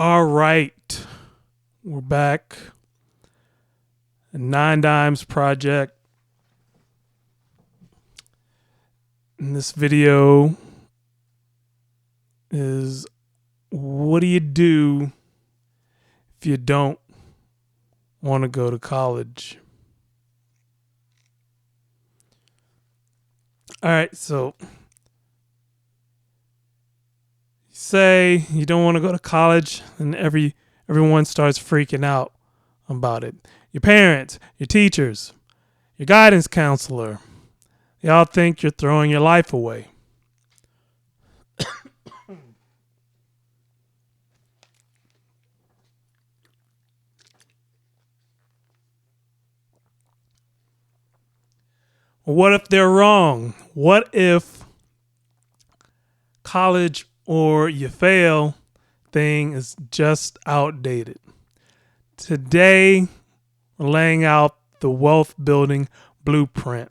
All right, we're back. A Nine Dimes project. And this video is what do you do if you don't want to go to college? All right, so say you don't want to go to college and everyone starts freaking out about it. Your parents, your teachers, your guidance counselor, they all think you're throwing your life away. What if they're wrong? What if college or you fail thing is just outdated? Today, we're laying out the wealth building blueprint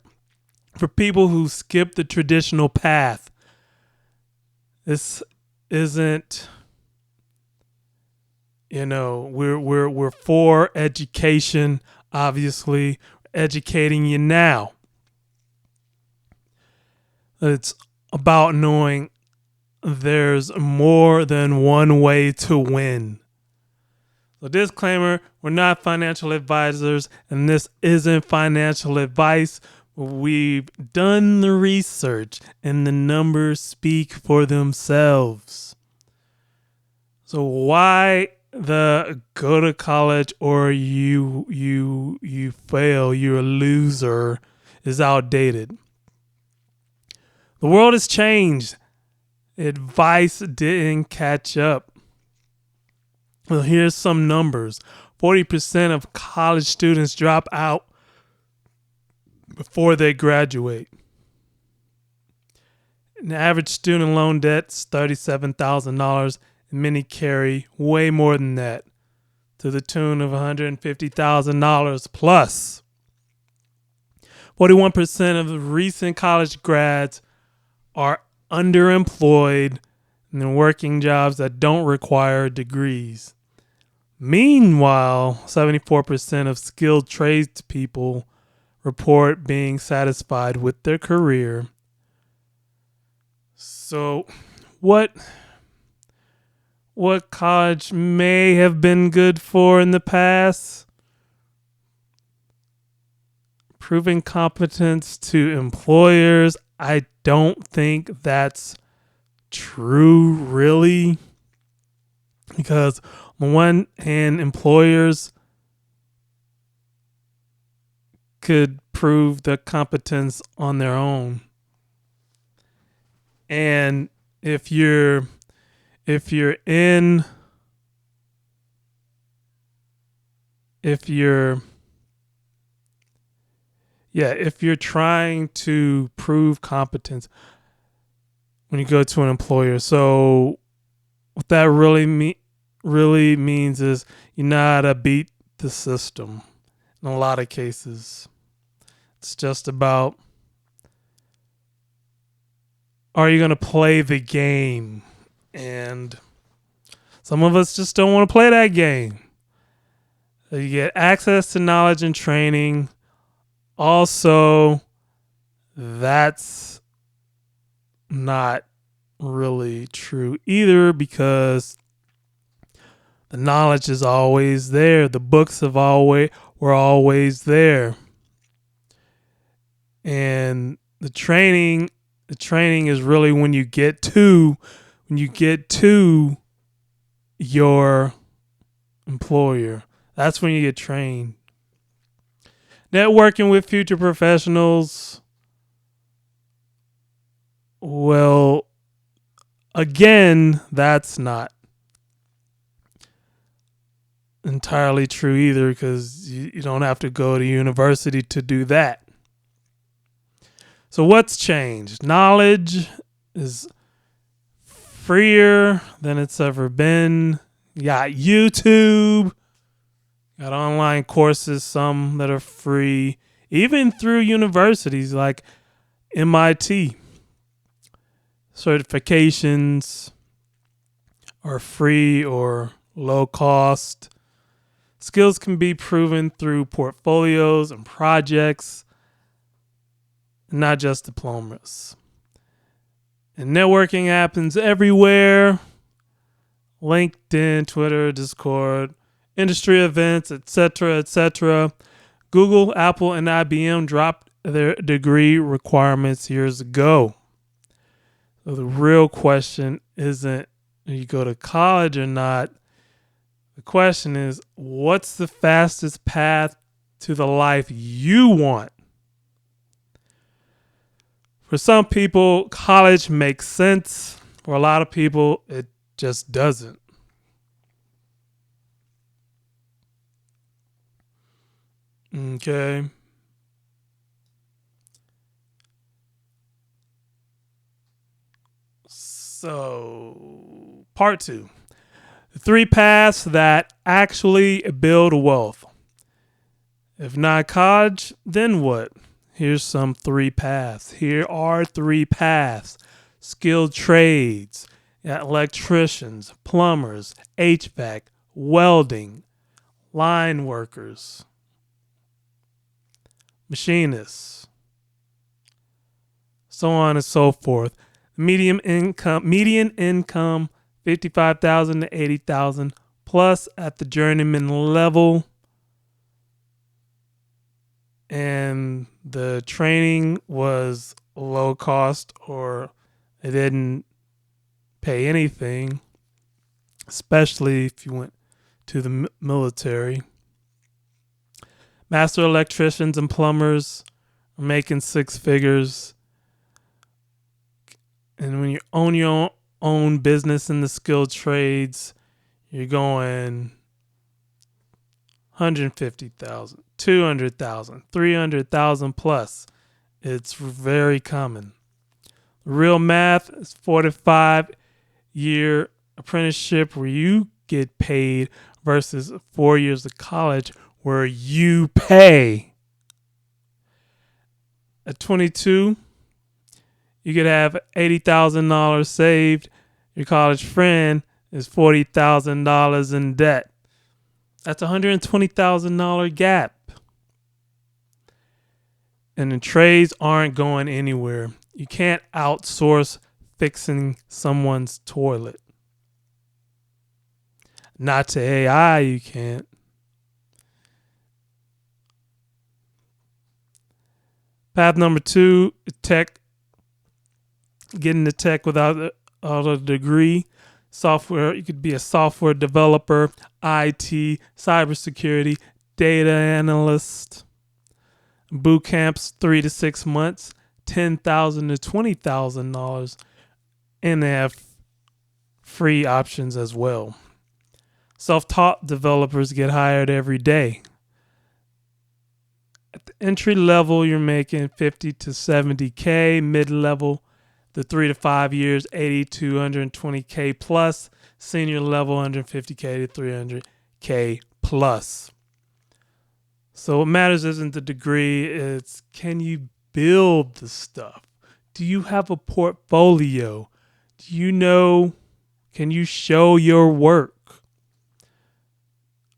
for people who skip the traditional path. This isn't, we're for education, obviously, educating you now. It's about knowing there's more than one way to win. So disclaimer, we're not financial advisors and this isn't financial advice. We've done the research and the numbers speak for themselves. So why the go to college or you fail, you're a loser is outdated. The world has changed. Advice didn't catch up. Well, here's some numbers. 40% of college students drop out before they graduate. An average student loan debt's $37,000, and many carry way more than that, to the tune of $150,000 plus. 41% of the recent college grads are underemployed and they're working jobs that don't require degrees. Meanwhile, 74% of skilled tradespeople report being satisfied with their career. So, what college may have been good for in the past? Proving competence to employers. I don't think that's true, really. Because on the one hand, employers could prove the competence on their own. And if you're trying to prove competence when you go to an employer, so what that really means is you know how to beat the system. In a lot of cases, it's just about, are you going to play the game? And some of us just don't want to play that game. You get access to knowledge and training. Also, that's not really true either, because the knowledge is always there. The books were always there. And the training is really when you get to your employer. That's when you get trained. Networking with future professionals. Well, again, that's not entirely true either, because you don't have to go to university to do that. So what's changed? Knowledge is freer than it's ever been. You got YouTube, got online courses, some that are free, even through universities like MIT. Certifications are free or low cost. Skills can be proven through portfolios and projects, not just diplomas. And networking happens everywhere. LinkedIn, Twitter, Discord, industry events, etc., etc. Google, Apple, and IBM dropped their degree requirements years ago. So the real question isn't do you go to college or not. The question is, what's the fastest path to the life you want? For some people, college makes sense. For a lot of people, it just doesn't. Okay. So, part 2. The 3 paths that actually build wealth. If not college, then what? Here's some 3 paths. Here are 3 paths. Skilled trades, electricians, plumbers, HVAC, welding, line workers, machinists, so on and so forth. Median income, 55,000 to 80,000 plus at the journeyman level. And the training was low cost, or they didn't pay anything, especially if you went to the military. Master electricians and plumbers are making 6 figures. And when you own your own business in the skilled trades, you're going 150,000, 200,000, 300,000 plus. It's very common. Real math is 4 to 5 year apprenticeship where you get paid versus 4 years of college where you pay. At 22, you could have $80,000 saved. Your college friend is $40,000 in debt. That's a $120,000 gap. And the trades aren't going anywhere. You can't outsource fixing someone's toilet. Not to AI, you can't. Path number 2, tech. Getting the tech without a degree. Software, you could be a software developer, IT, cybersecurity, data analyst. Boot camps 3 to 6 months, $10,000 to $20,000, and they have free options as well. Self-taught developers get hired every day. At the entry level, you're making 50 to 70K. Mid-level, the 3 to 5 years, 80 to 120K plus. Senior level, 150K to 300K plus. So what matters isn't the degree, it's can you build the stuff? Do you have a portfolio? Do you know, can you show your work?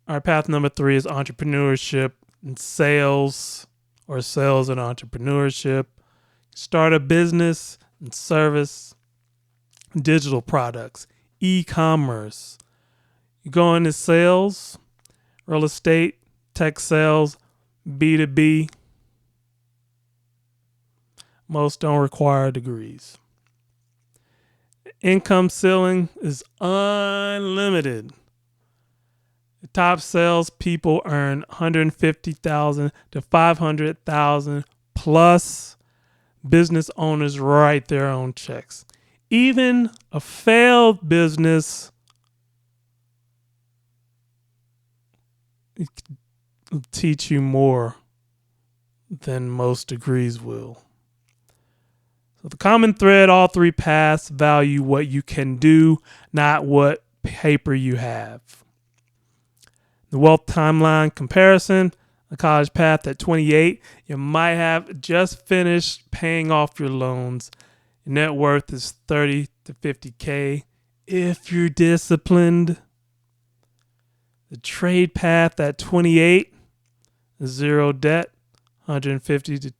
Our path number 3 is entrepreneurship and sales, or sales and entrepreneurship. Start a business and service, digital products, e-commerce. You go into sales, real estate, tech sales, B2B. Most don't require degrees. Income ceiling is unlimited. The top sales people earn $150,000 to $500,000 plus. Business owners write their own checks. Even a failed business will teach you more than most degrees will. So the common thread, all 3 paths value what you can do, not what paper you have. The wealth timeline comparison, a college path at 28, you might have just finished paying off your loans. Your net worth is 30 to 50K if you're disciplined. The trade path at 28, zero debt, 150 to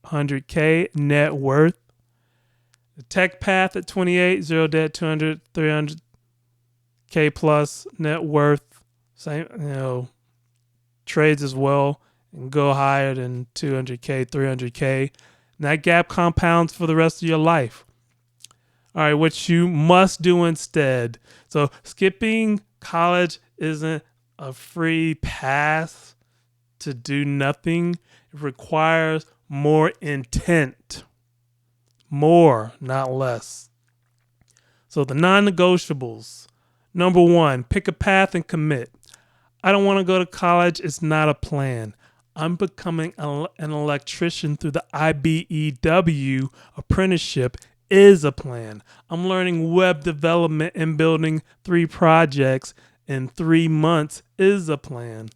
200K net worth. The tech path at 28, zero debt, 200, 300K plus net worth. Same, trades as well and go higher than 200K, 300K. And that gap compounds for the rest of your life. All right, what you must do instead. So skipping college isn't a free pass to do nothing. It requires more intent. More, not less. So the non-negotiables. Number 1, pick a path and commit. I don't want to go to college. It's not a plan. I'm becoming an electrician through the IBEW apprenticeship is a plan. I'm learning web development and building 3 projects in 3 months is a plan.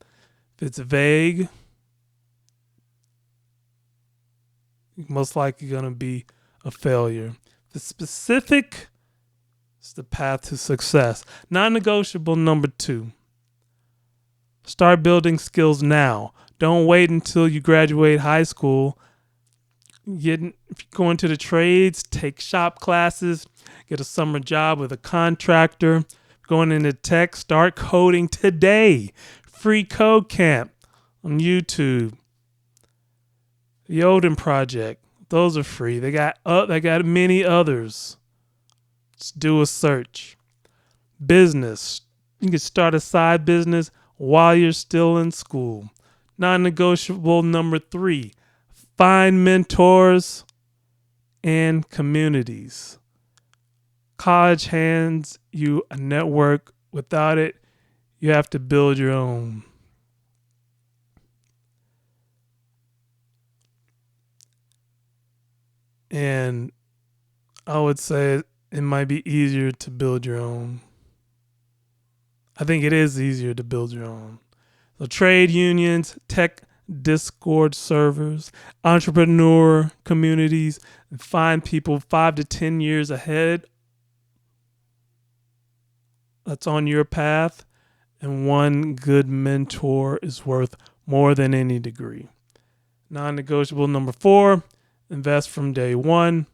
If it's vague, you're most likely going to be a failure. If it's specific, it's the path to success. Non-negotiable number 2. Start building skills now. Don't wait until you graduate high school. If you go into the trades, take shop classes, get a summer job with a contractor. Going into tech, start coding today. Free code camp on YouTube. The Odin Project, those are free. They got many others. Let's do a search. Business. You can start a side business while you're still in school. Non-negotiable number 3. Find mentors and communities. College hands you a network. Without it, you have to build your own. And I would say it might be easier to build your own. I think it is easier to build your own. So trade unions, tech Discord servers, entrepreneur communities, and find people 5 to 10 years ahead that's on your path. And one good mentor is worth more than any degree. Non-negotiable number 4, invest from day one.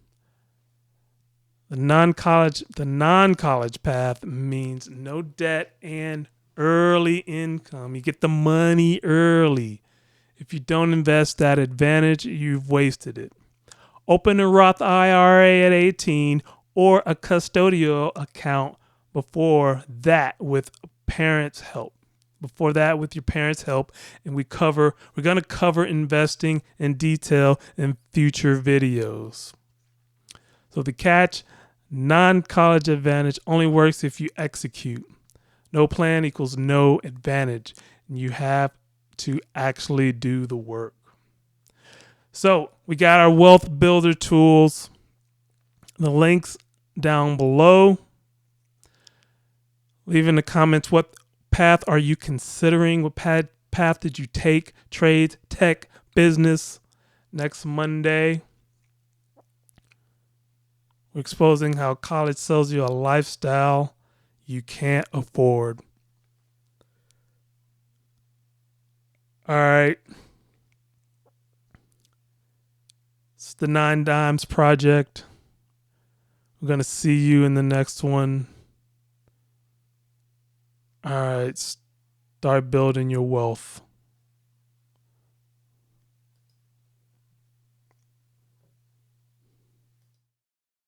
The non-college path means no debt and early income. You get the money early. If you don't invest that advantage, you've wasted it. Open a Roth IRA at 18 or a custodial account before that with parents' help. Before that with your parents' help. And we're going to cover investing in detail in future videos. So the catch, non-college advantage only works if you execute. No plan equals no advantage. And you have to actually do the work. So we got our wealth builder tools. The links down below. Leave in the comments what path are you considering? What path did you take? Trades, tech, business. Next Monday, we're exposing how college sells you a lifestyle you can't afford. All right. It's the 9 Dimes Project. We're going to see you in the next one. All right. Start building your wealth.